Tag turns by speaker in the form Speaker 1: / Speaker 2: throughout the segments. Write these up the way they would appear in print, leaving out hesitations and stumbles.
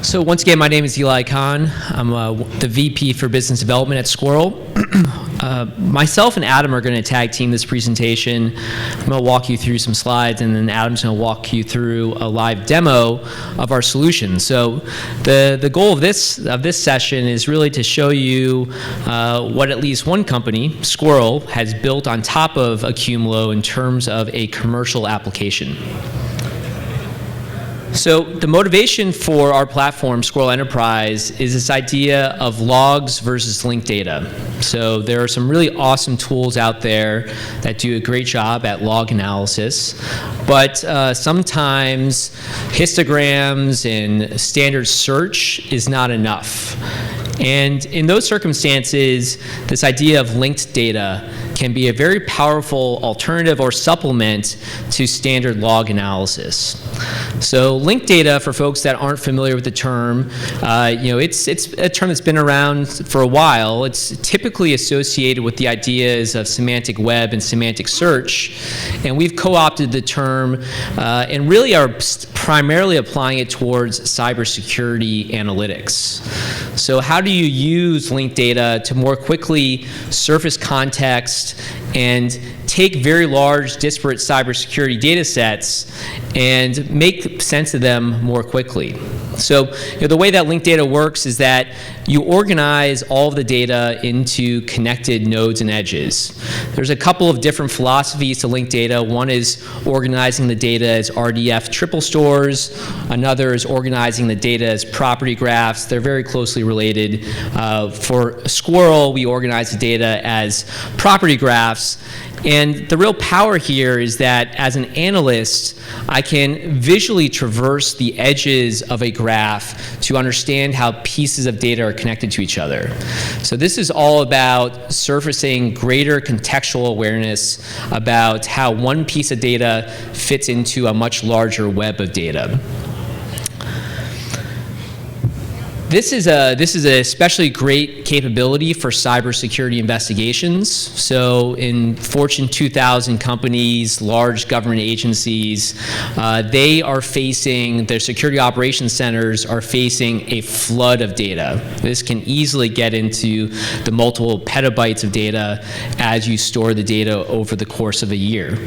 Speaker 1: So once again, my name is Eli Khan. I'm the VP for Business Development at Squirrel. Myself and Adam are going to tag team this presentation. I'm going to walk you through some slides, and then Adam's going to walk you through a live demo of our solution. So the goal of this session is really to show you what at least one company, Squirrel, has built on top of Accumulo in terms of a commercial application. So the motivation for our platform, Squirrel Enterprise, is this idea of logs versus linked data. So there are some really awesome tools out there that do a great job at log analysis, but sometimes histograms and standard search is not enough. And in those circumstances, this idea of linked data can be a very powerful alternative or supplement to standard log analysis. So linked data, for folks that aren't familiar with the term, it's a term that's been around for a while. It's typically associated with the ideas of semantic web and semantic search, and we've co-opted the term and really are primarily applying it towards cybersecurity analytics. So how do you use linked data to more quickly surface context and take very large, disparate cybersecurity data sets and make sense of them more quickly? So the way that linked data works is that you organize all of the data into connected nodes and edges. There's a couple of different philosophies to linked data. One is organizing the data as RDF triple stores. Another is organizing the data as property graphs. They're very closely related. For Squirrel, we organize the data as property graphs. And the real power here is that as an analyst, I can visually traverse the edges of a graph to understand how pieces of data are connected to each other. So this is all about surfacing greater contextual awareness about how one piece of data fits into a much larger web of data. This is a especially great capability for cybersecurity investigations. So in Fortune 2000 companies, large government agencies, their security operations centers are facing a flood of data. This can easily get into the multiple petabytes of data as you store the data over the course of a year.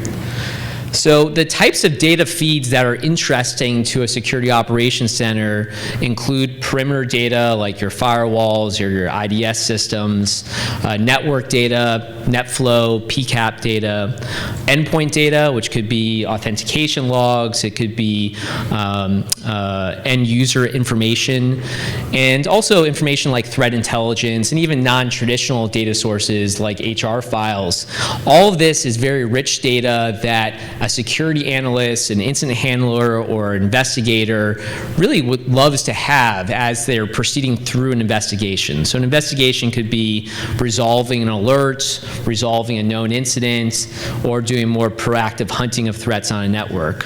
Speaker 1: So the types of data feeds that are interesting to a security operations center include perimeter data like your firewalls or your IDS systems, network data, NetFlow, PCAP data, endpoint data, which could be authentication logs, it could be end user information, and also information like threat intelligence and even non-traditional data sources like HR files. All of this is very rich data that a security analyst, an incident handler, or investigator really loves to have as they're proceeding through an investigation. So an investigation could be resolving an alert, resolving a known incident, or doing more proactive hunting of threats on a network.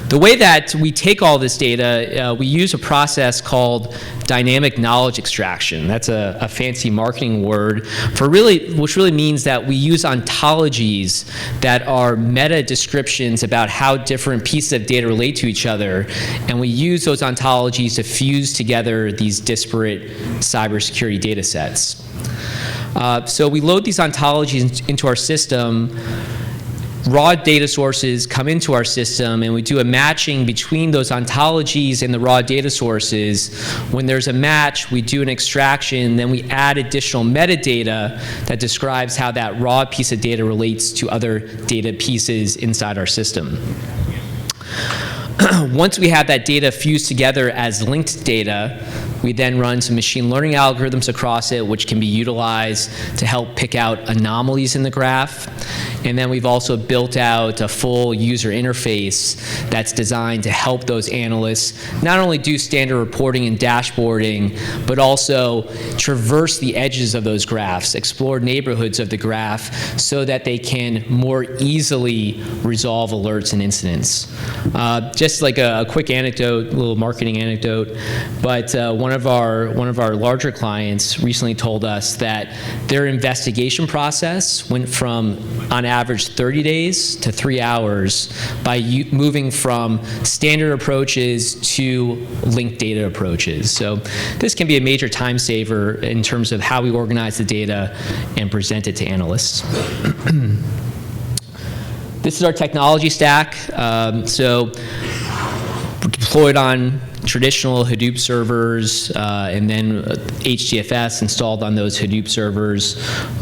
Speaker 1: The way that we take all this data, we use a process called dynamic knowledge extraction. That's a fancy marketing word which really means that we use ontologies that are meta descriptions about how different pieces of data relate to each other, and we use those ontologies to fuse together these disparate cybersecurity data sets. So we load these ontologies into our system. Raw data sources come into our system, and we do a matching between those ontologies and the raw data sources. When there's a match, we do an extraction, then we add additional metadata that describes how that raw piece of data relates to other data pieces inside our system. Once we have that data fused together as linked data, we then run some machine learning algorithms across it, which can be utilized to help pick out anomalies in the graph. And then we've also built out a full user interface that's designed to help those analysts not only do standard reporting and dashboarding, but also traverse the edges of those graphs, explore neighborhoods of the graph so that they can more easily resolve alerts and incidents. Just like a quick anecdote, a little marketing anecdote, but one one of our larger clients recently told us that their investigation process went from, on average, 30 days to 3 hours by moving from standard approaches to linked data approaches. So this can be a major time saver in terms of how we organize the data and present it to analysts. This is our technology stack. So deployed on traditional Hadoop servers, and then HDFS installed on those Hadoop servers.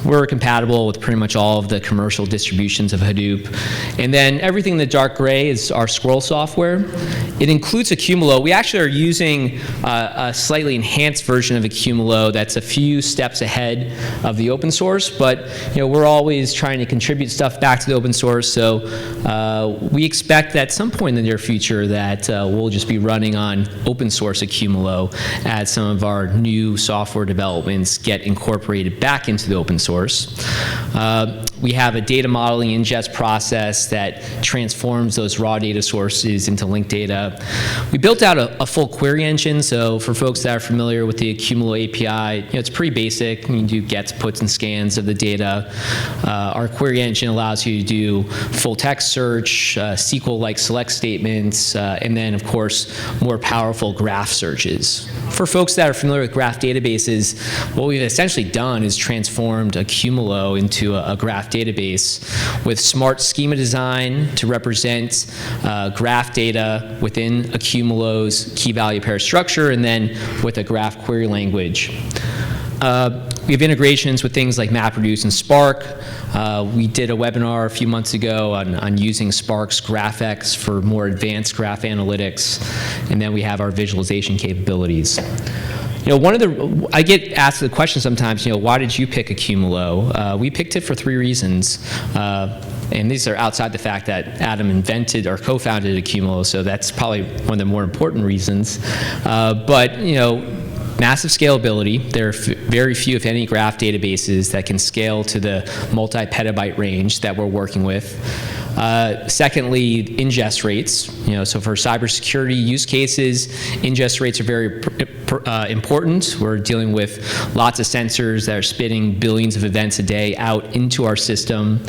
Speaker 1: We're compatible with pretty much all of the commercial distributions of Hadoop. And then everything in the dark gray is our Squirrel software. It includes Accumulo. We actually are using a slightly enhanced version of Accumulo that's a few steps ahead of the open source, but we're always trying to contribute stuff back to the open source. So we expect that at some point in the near future that we'll just be running on open source Accumulo as some of our new software developments get incorporated back into the open source. We have a data modeling ingest process that transforms those raw data sources into linked data. We built out a full query engine, so for folks that are familiar with the Accumulo API, it's pretty basic. You do gets, puts, and scans of the data. Our query engine allows you to do full text search, SQL-like select statements, and then, of course, more powerful graph searches. For folks that are familiar with graph databases, what we've essentially done is transformed Accumulo into a graph database with smart schema design to represent graph data within Accumulo's key value pair structure, and then with a graph query language. We have integrations with things like MapReduce and Spark. We did a webinar a few months ago on using Spark's GraphX for more advanced graph analytics, and then we have our visualization capabilities. I get asked the question sometimes, why did you pick Accumulo? We picked it for 3 reasons. And these are outside the fact that Adam invented or co-founded Accumulo, so that's probably one of the more important reasons. But massive scalability. There are very few, if any, graph databases that can scale to the multi-petabyte range that we're working with. Secondly, ingest rates. So for cybersecurity use cases, ingest rates are very important. We're dealing with lots of sensors that are spitting billions of events a day out into our system.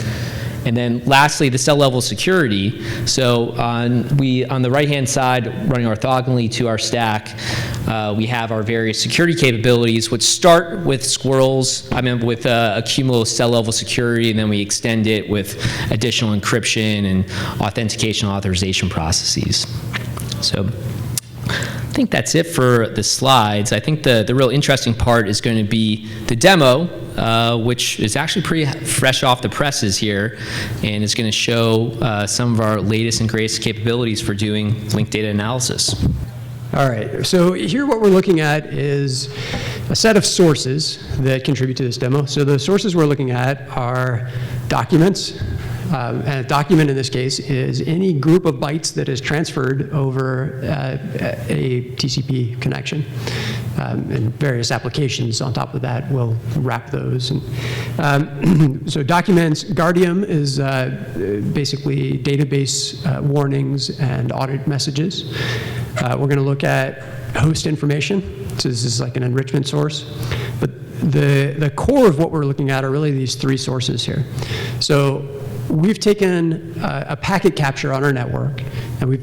Speaker 1: And then lastly, the cell level security. So on the right-hand side, running orthogonally to our stack, we have our various security capabilities, which start with with Accumulo cell level security, and then we extend it with additional encryption and authentication authorization processes. So I think that's it for the slides. I think the real interesting part is going to be the demo, which is actually pretty fresh off the presses here, and is going to show some of our latest and greatest capabilities for doing linked data analysis.
Speaker 2: All right, so here what we're looking at is a set of sources that contribute to this demo. So the sources we're looking at are documents. And a document in this case is any group of bytes that is transferred over a TCP connection. And various applications on top of that will wrap those. So documents, Guardium is basically database warnings and audit messages. We're going to look at host information. So this is like an enrichment source. But the core of what we're looking at are really these 3 sources here. So we've taken a packet capture on our network, and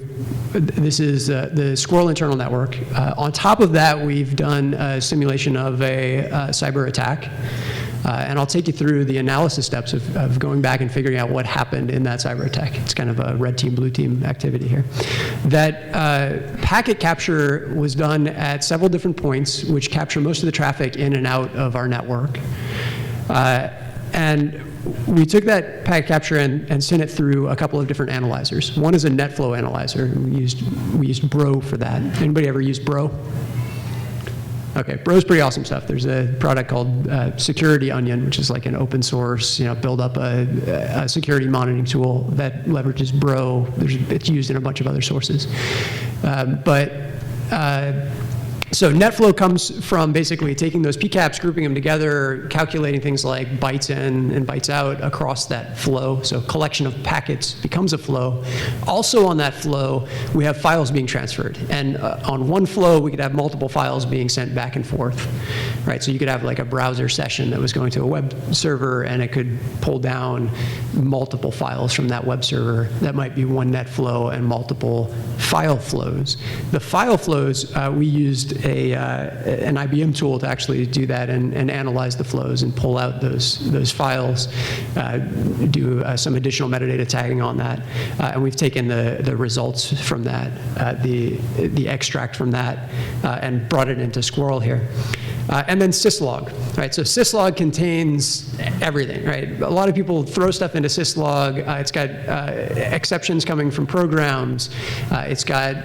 Speaker 2: this is the Squirrel internal network. On top of that, we've done a simulation of a cyber attack. And I'll take you through the analysis steps of going back and figuring out what happened in that cyber attack. It's kind of a red team, blue team activity here. That packet capture was done at several different points, which capture most of the traffic in and out of our network. And we took that packet capture and sent it through a couple of different analyzers. One is a NetFlow analyzer. We used Bro for that. Anybody ever used Bro? Okay, Bro's pretty awesome stuff. There's a product called Security Onion, which is like an open source, build up a security monitoring tool that leverages Bro. It's used in a bunch of other sources. So NetFlow comes from basically taking those PCAPs, grouping them together, calculating things like bytes in and bytes out across that flow. So collection of packets becomes a flow. Also on that flow, we have files being transferred. And on one flow, we could have multiple files being sent back and forth, right? So you could have like a browser session that was going to a web server, and it could pull down multiple files from that web server. That might be one NetFlow and multiple file flows. The file flows, we used an IBM tool to actually do that and analyze the flows and pull out those files, do some additional metadata tagging on that. And we've taken the results from that, the extract from that, and brought it into Squirrel here. And then syslog, right? So syslog contains everything, right? A lot of people throw stuff into syslog. It's got exceptions coming from programs. It's got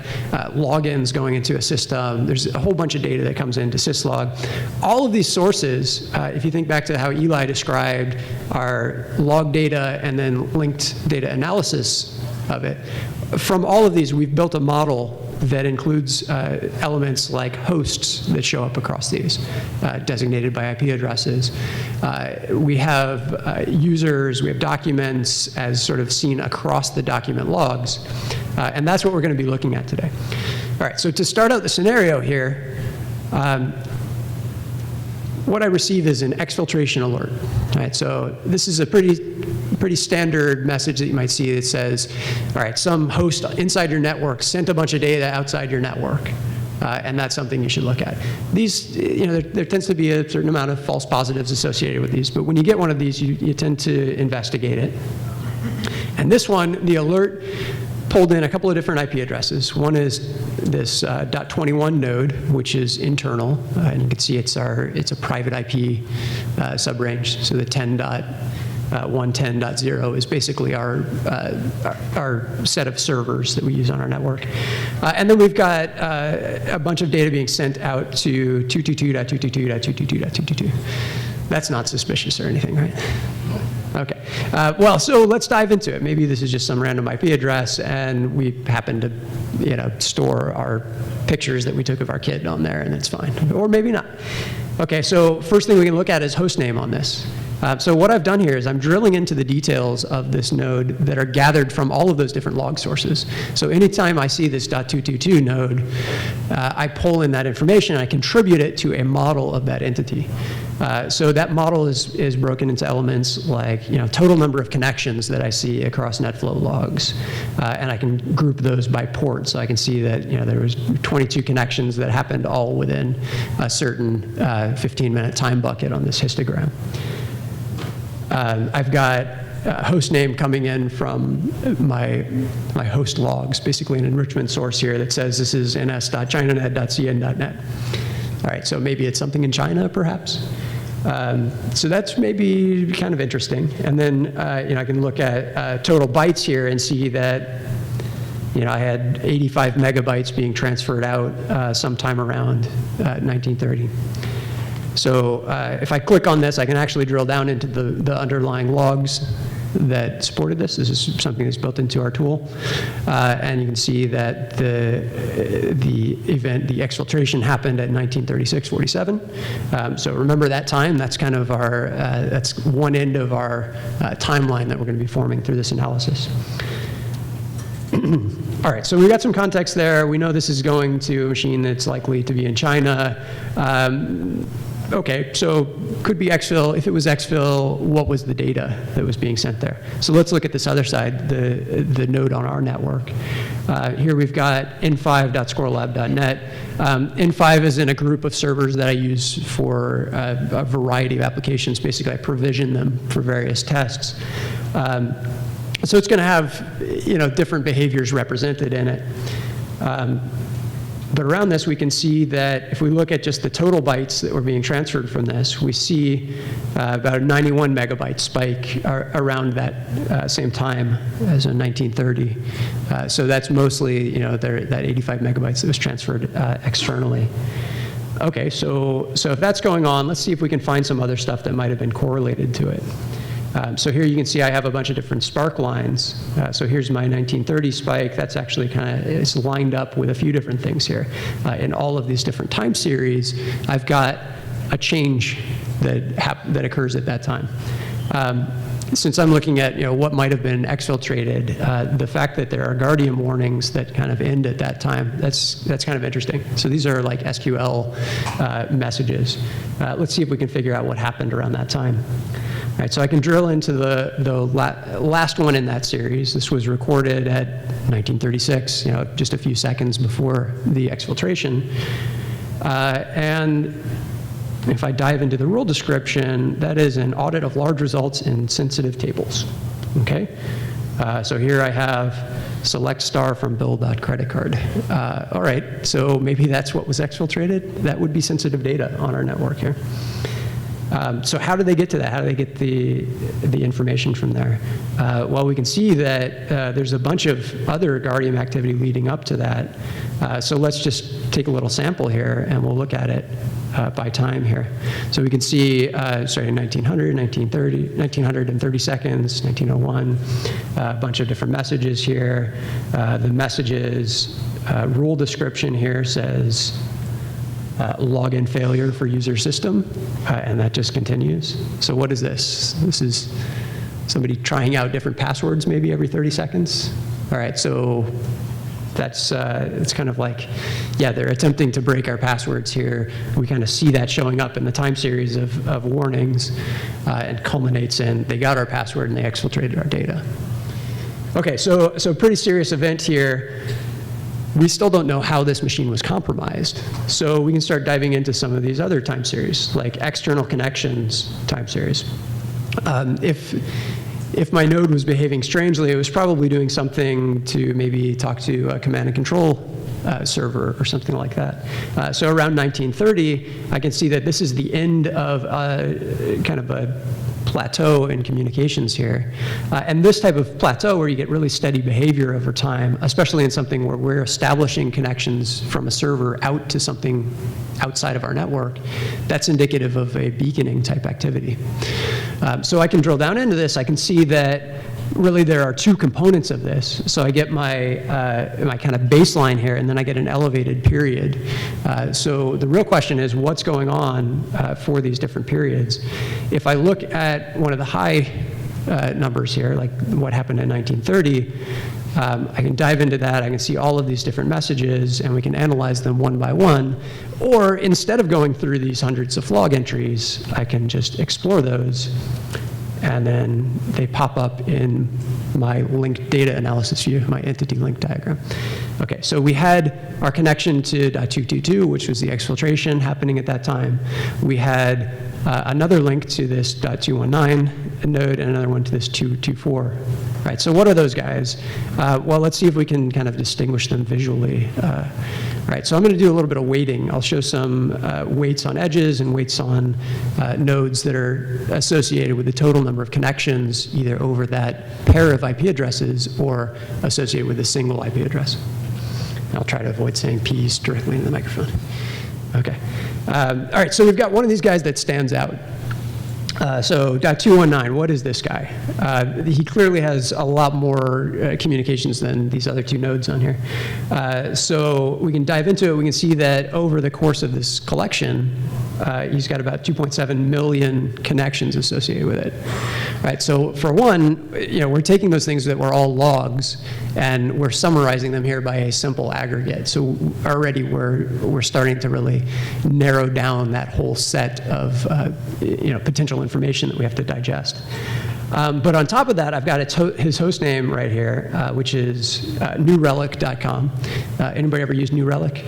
Speaker 2: logins going into a system. There's a whole bunch of data that comes into syslog. All of these sources, if you think back to how Eli described our log data and then linked data analysis of it, from all of these, we've built a model that includes elements like hosts that show up across these, designated by IP addresses. We have users, we have documents as sort of seen across the document logs, and that's what we're going to be looking at today. All right, so to start out the scenario here, what I receive is an exfiltration alert. All right, so this is a pretty standard message that you might see that says, all right, some host inside your network sent a bunch of data outside your network, and that's something you should look at. These, there tends to be a certain amount of false positives associated with these, but when you get one of these, you tend to investigate it. And this one, the alert pulled in a couple of different IP addresses. One is this .21 node, which is internal, and you can see it's a private IP subrange. So the 10.110.0 is basically our set of servers that we use on our network. And then we've got a bunch of data being sent out to 222.222.222.222. That's not suspicious or anything, right? Okay. Well, so let's dive into it. Maybe this is just some random IP address, and we happen to, store our pictures that we took of our kid on there, and it's fine. Or maybe not. Okay. So first thing we can look at is host name on this. So what I've done here is I'm drilling into the details of this node that are gathered from all of those different log sources. So anytime I see this .222 node, I pull in that information and I contribute it to a model of that entity. So that model is broken into elements like total number of connections that I see across NetFlow logs, and I can group those by port. So I can see that there was 22 connections that happened all within a certain 15-minute time bucket on this histogram. I've got host name coming in from my host logs, basically an enrichment source here that says this is ns.chinanet.cn.net. All right, so maybe it's something in China, perhaps. So that's maybe kind of interesting. And then I can look at total bytes here and see that I had 85 megabytes being transferred out sometime around 1930. So if I click on this, I can actually drill down into the underlying logs that supported this. This is something that's built into our tool. And you can see that the exfiltration happened at 1936-47. So remember that time. That's kind of that's one end of our timeline that we're going to be forming through this analysis. All right, so we got some context there. We know this is going to a machine that's likely to be in China. Okay, so could be exfil. If it was exfil, what was the data that was being sent there? So let's look at this other side, the node on our network. Here we've got n5.squirrellab.net. N5 is in a group of servers that I use for a variety of applications. Basically, I provision them for various tests. So it's going to have different behaviors represented in it. But around this, we can see that if we look at just the total bytes that were being transferred from this, we see about a 91 megabyte spike around that same time as in 1930. So that's mostly that 85 megabytes that was transferred externally. Okay, so if that's going on, let's see if we can find some other stuff that might have been correlated to it. So here you can see I have a bunch of different spark lines. So here's my 1930 spike. That's actually it's lined up with a few different things here. In all of these different time series, I've got a change that occurs at that time. Since I'm looking at what might have been exfiltrated, the fact that there are Guardium warnings that kind of end at that time, that's kind of interesting. So these are like SQL messages. Let's see if we can figure out what happened around that time. All right, so I can drill into the last one in that series. This was recorded at 1936, just a few seconds before the exfiltration. And if I dive into the rule description, that is an audit of large results in sensitive tables. Okay? So here I have select star from bill.credit card. All right, so maybe that's what was exfiltrated. That would be sensitive data on our network here. So how do they get to that? How do they get the information from there? Well, we can see that there's a bunch of other Guardium activity leading up to that. So let's just take a little sample here, and we'll look at it by time here. So we can see, starting 1900, 1930, 1930 seconds, 1901, a bunch of different messages here. The messages rule description here says, login failure for user system, and that just continues. So what is this? This is somebody trying out different passwords maybe every 30 seconds. All right, so that's it's kind of like, yeah, they're attempting to break our passwords here. We kind of see that showing up in the time series of warnings, and culminates in they got our password and they exfiltrated our data. Okay, so pretty serious event here. We still don't know how this machine was compromised. So we can start diving into some of these other time series, like external connections time series. If my node was behaving strangely, it was probably doing something to maybe talk to a command and control server or something like that. So around 1930, I can see that this is the end of kind of a plateau in communications here. And this type of plateau where you get really steady behavior over time, especially in something where we're establishing connections from a server out to something outside of our network, that's indicative of a beaconing type activity. So I can drill down into this. I can see that really there are two components of this. So I get my kind of baseline here, and then I get an elevated period. So the real question is what's going on for these different periods. If I look at one of the high numbers here, like what happened in 1930, I can dive into that. I can see all of these different messages, and we can analyze them one by one. Or instead of going through these hundreds of log entries, I can just explore those, and then they pop up in my linked data analysis view, my entity link diagram. Okay, so we had our connection to .222, which was the exfiltration happening at that time. We had another link to this .219 node and another one to this 224. Right, so what are those guys? Well, let's see if we can kind of distinguish them visually. Right, so I'm going to do a little bit of weighting. I'll show some weights on edges and weights on nodes that are associated with the total number of connections, either over that pair of IP addresses or associated with a single IP address. I'll try to avoid saying P's directly in the microphone. Okay. All right, so we've got one of these guys that stands out. So .219, what is this guy? He clearly has a lot more communications than these other two nodes on here. So we can dive into it. We can see that over the course of this collection, he's got about 2.7 million connections associated with it. Right, so for one, we're taking those things that were all logs, and we're summarizing them here by a simple aggregate. So already we're starting to really narrow down that whole set of potential information that we have to digest. But on top of that, I've got his host name right here, which is newrelic.com. Anybody ever use New Relic?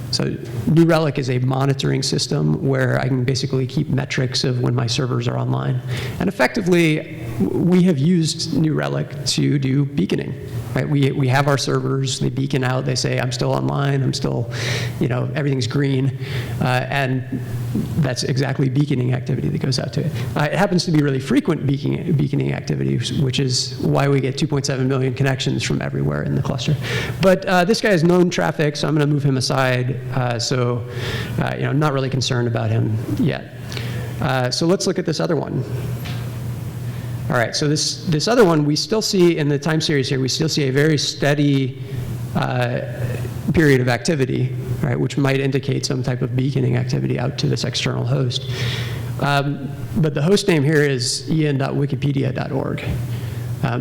Speaker 2: So New Relic is a monitoring system where I can basically keep metrics of when my servers are online. And effectively, we have used New Relic to do beaconing. Right? We have our servers, they beacon out, they say, I'm still online, I'm still, everything's green. And that's exactly beaconing activity that goes out to it. It happens to be really frequent beaconing activity, which is why we get 2.7 million connections from everywhere in the cluster. But this guy has known traffic, so I'm going to move him aside. I'm not really concerned about him yet. So let's look at this other one. All right, so this other one, we still see in the time series here, we still see a very steady period of activity, right, which might indicate some type of beaconing activity out to this external host. But the host name here is en.wikipedia.org.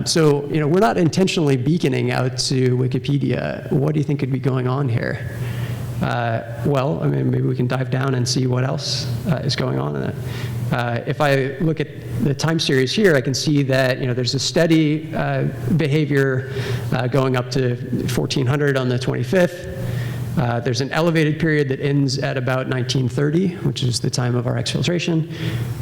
Speaker 2: So, we're not intentionally beaconing out to Wikipedia. What do you think could be going on here? Well, I mean, maybe we can dive down and see what else is going on in it. If I look at the time series here, I can see that there's a steady behavior going up to 1400 on the 25th. There's an elevated period that ends at about 1930, which is the time of our exfiltration,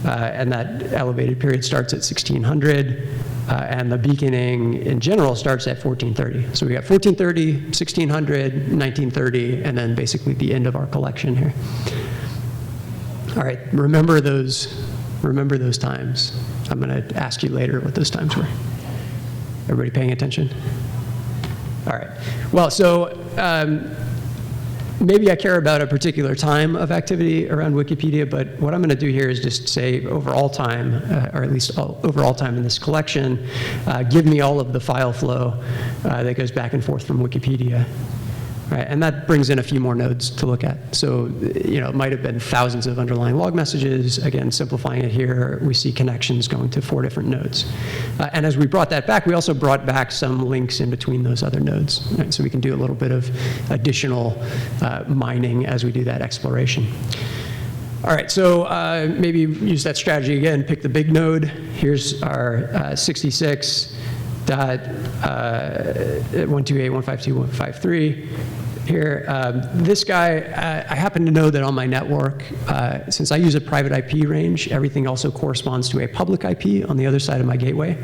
Speaker 2: and that elevated period starts at 1600, and the beaconing in general starts at 1430. So we got 1430, 1600, 1930, and then basically the end of our collection here. All right, remember those times. I'm going to ask you later what those times were. Everybody paying attention? All right. Well, so maybe I care about a particular time of activity around Wikipedia, but what I'm going to do here is just say overall time, or at least overall time in this collection, give me all of the file flow that goes back and forth from Wikipedia. Right, and that brings in a few more nodes to look at. So, it might have been thousands of underlying log messages. Again, simplifying it here, we see connections going to 4 different nodes. And as we brought that back, we also brought back some links in between those other nodes. Right? So we can do a little bit of additional mining as we do that exploration. All right, so maybe use that strategy again, pick the big node. Here's our 66.128.152.153 here. This guy, I happen to know that on my network, since I use a private IP range, everything also corresponds to a public IP on the other side of my gateway.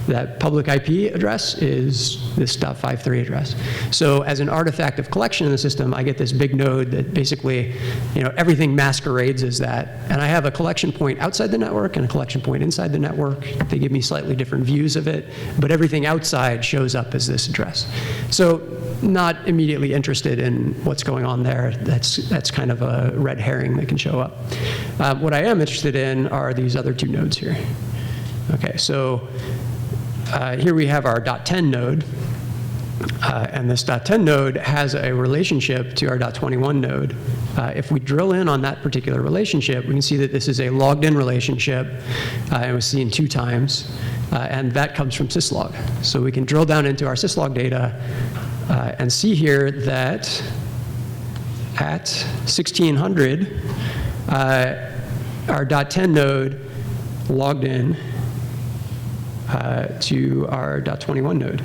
Speaker 2: That public IP address is this .53 address. So as an artifact of collection in the system, I get this big node that basically, everything masquerades as that. And I have a collection point outside the network and a collection point inside the network. They give me slightly different views of it, but everything outside shows up as this address. So not immediately interested in what's going on there. That's kind of a red herring that can show up. What I am interested in are these other 2 nodes here. Okay, so here we have our .10 node, and this .10 node has a relationship to our .21 node. If we drill in on that particular relationship, we can see that this is a logged in relationship, and it was seen 2 times, and that comes from syslog. So we can drill down into our syslog data and see here that at 1600, our .10 node logged in to our .21 node.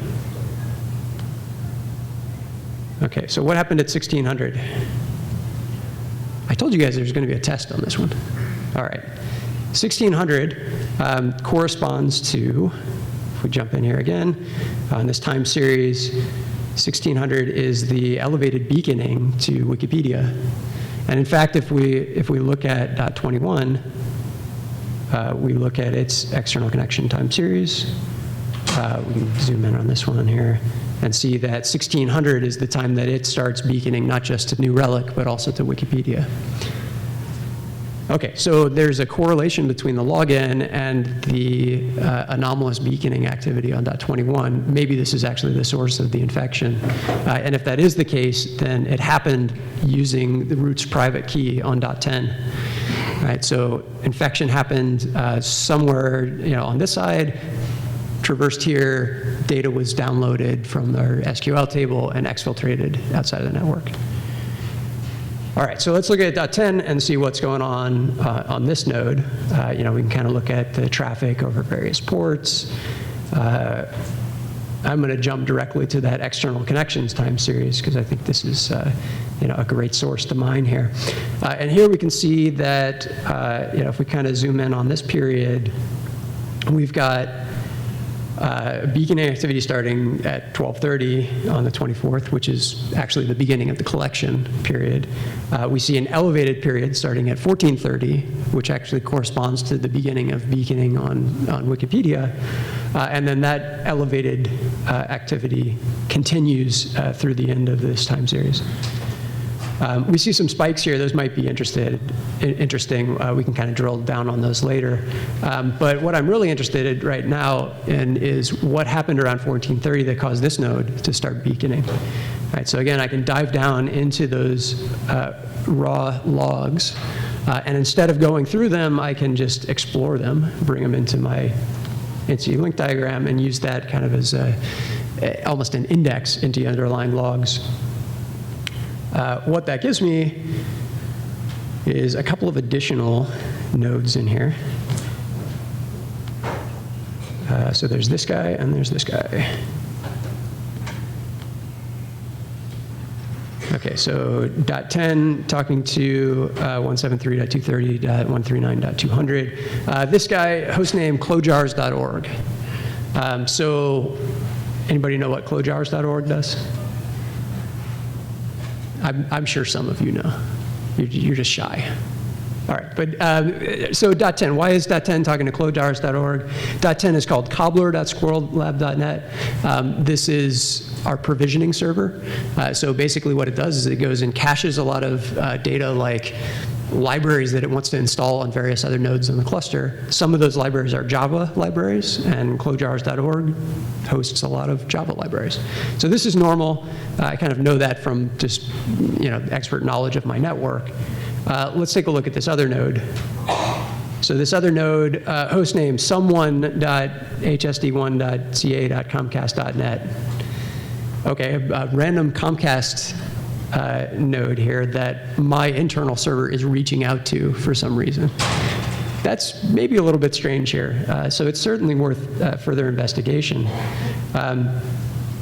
Speaker 2: Okay, so what happened at 1600? I told you guys there's going to be a test on this one. All right. 1600 corresponds to, if we jump in here again, on this time series, 1600 is the elevated beaconing to Wikipedia. And in fact, if we look at .21, we look at its external connection time series. We can zoom in on this one here and see that 1600 is the time that it starts beaconing not just to New Relic, but also to Wikipedia. Okay, so there's a correlation between the login and the anomalous beaconing activity on .21. Maybe this is actually the source of the infection. And if that is the case, then it happened using the root's private key on .10. Right, so infection happened somewhere on this side, traversed here, data was downloaded from their SQL table and exfiltrated outside of the network. All right, so let's look at .10 and see what's going on this node. We can kind of look at the traffic over various ports. I'm going to jump directly to that external connections time series because I think this is a great source to mine here. And here we can see that if we kind of zoom in on this period, we've got beaconing activity starting at 12:30 on the 24th, which is actually the beginning of the collection period. We see an elevated period starting at 14:30, which actually corresponds to the beginning of beaconing on Wikipedia. And then that elevated activity continues through the end of this time series. We see some spikes here. Those might be interesting. We can kind of drill down on those later. But what I'm really interested in right now is what happened around 1430 that caused this node to start beaconing. Right, so again, I can dive down into those raw logs, and instead of going through them, I can just explore them, bring them into my link diagram, and use that kind of as almost an index into the underlying logs. What that gives me is a couple of additional nodes in here. So there's this guy and there's this guy. Okay, so .10 talking to 173.230.139.200. This guy, hostname clojars.org. So anybody know what clojars.org does? I'm sure some of you know. You're just shy. All right, but so .10, why is .10 talking to clojars.org? .10 is called cobbler.squirrellab.net. This is our provisioning server. So basically what it does is it goes and caches a lot of data like libraries that it wants to install on various other nodes in the cluster. Some of those libraries are Java libraries, and clojars.org hosts a lot of Java libraries. So this is normal. I kind of know that from just expert knowledge of my network. Let's take a look at this other node. So this other node, hostname someone.hsd1.ca.comcast.net. Okay, a random Comcast node here that my internal server is reaching out to for some reason. That's maybe a little bit strange here. So it's certainly worth further investigation.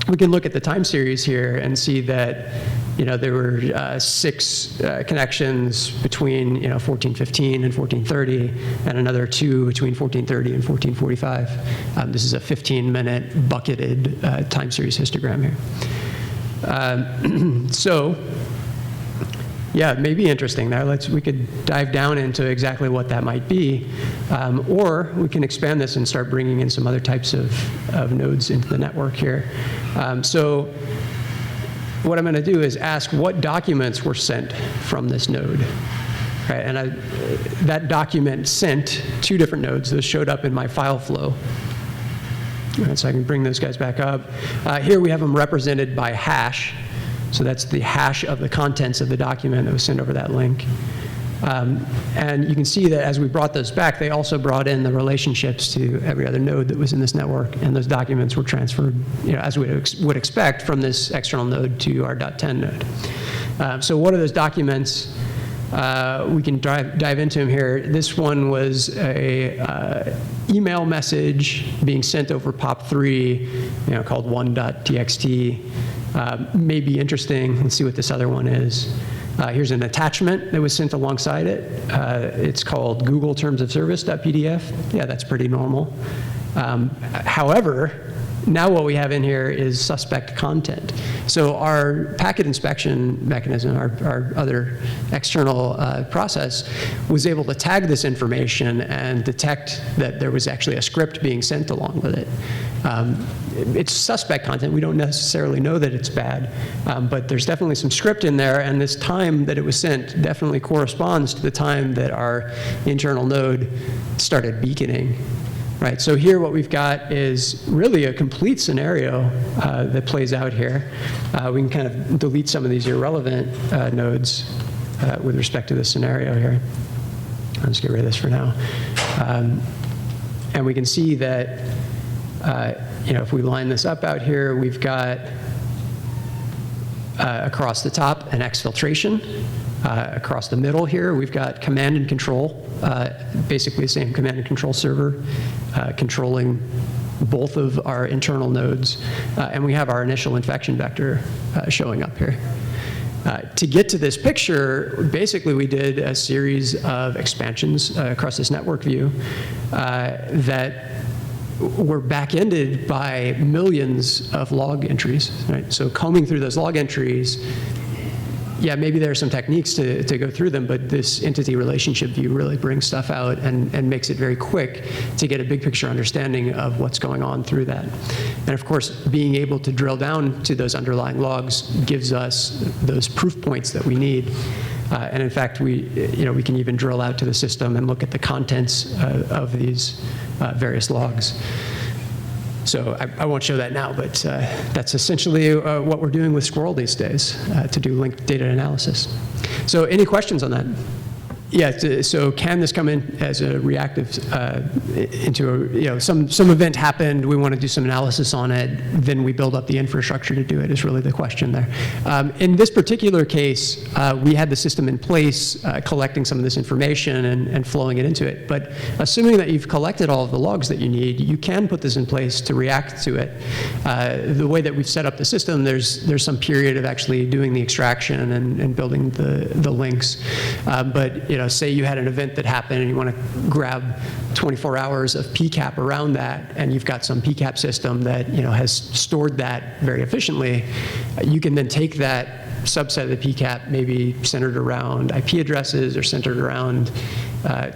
Speaker 2: We can look at the time series here and see that there were 6 connections between 1415 and 1430, and another 2 between 1430 and 1445. This is a 15-minute bucketed time series histogram here. So, yeah, it may be interesting there. We could dive down into exactly what that might be, or we can expand this and start bringing in some other types of nodes into the network here. So what I'm going to do is ask what documents were sent from this node. Right, and that document sent 2 different nodes. Those showed up in my file flow. All right, so I can bring those guys back up. Here we have them represented by hash. So that's the hash of the contents of the document that was sent over that link. And you can see that as we brought those back, they also brought in the relationships to every other node that was in this network, and those documents were transferred, as we would expect from this external node to our .10 node. So what are those documents? We can dive into them here. This one was a email message being sent over POP3, called 1.txt. May be interesting. Let's see what this other one is. Here's an attachment that was sent alongside it. It's called Google Terms of Service.pdf. Yeah, that's pretty normal. However, now what we have in here is suspect content. So our packet inspection mechanism, our other external process, was able to tag this information and detect that there was actually a script being sent along with it. It's suspect content. We don't necessarily know that it's bad, but there's definitely some script in there, and this time that it was sent definitely corresponds to the time that our internal node started beaconing. Right, so here what we've got is really a complete scenario that plays out here. We can kind of delete some of these irrelevant nodes with respect to this scenario here. I'll just get rid of this for now. And we can see that if we line this up out here, we've got across the top an exfiltration. Across the middle here, we've got command and control, basically the same command and control server controlling both of our internal nodes. And we have our initial infection vector showing up here. To get to this picture, basically we did a series of expansions across this network view that were back-ended by millions of log entries. Right? So combing through those log entries, yeah, maybe there are some techniques to go through them, but this entity relationship view really brings stuff out and makes it very quick to get a big picture understanding of what's going on through that. And of course, being able to drill down to those underlying logs gives us those proof points that we need. And in fact, we can even drill out to the system and look at the contents of these various logs. So I won't show that now, but that's essentially what we're doing with Squirrel these days to do linked data analysis. So any questions on that? Yeah, so can this come in as a reactive into a, some event happened, we want to do some analysis on it, then we build up the infrastructure to do it is really the question there. In this particular case, we had the system in place collecting some of this information and flowing it into it. But assuming that you've collected all of the logs that you need, you can put this in place to react to it. The way that we've set up the system, there's some period of actually doing the extraction and building the links. But say you had an event that happened and you want to grab 24 hours of PCAP around that, and you've got some PCAP system that has stored that very efficiently, you can then take that subset of the PCAP, maybe centered around IP addresses or centered around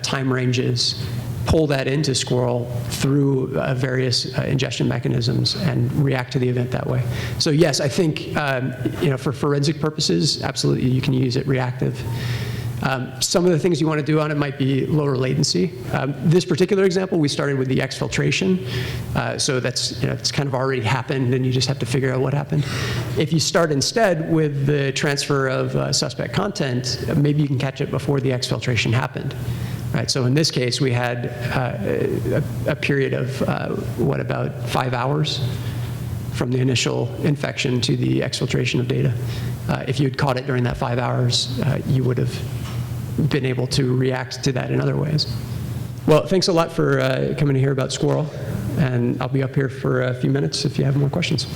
Speaker 2: time ranges, pull that into Squirrel through various ingestion mechanisms and react to the event that way. So yes, I think for forensic purposes, absolutely you can use it reactive. Some of the things you want to do on it might be lower latency. This particular example, we started with the exfiltration. So that's, it's kind of already happened and you just have to figure out what happened. If you start instead with the transfer of suspect content, maybe you can catch it before the exfiltration happened. Right, so in this case, we had a period of, about 5 hours from the initial infection to the exfiltration of data. If you had caught it during that 5 hours, you would have been able to react to that in other ways. Well, thanks a lot for coming to hear about Squirrel, and I'll be up here for a few minutes if you have more questions.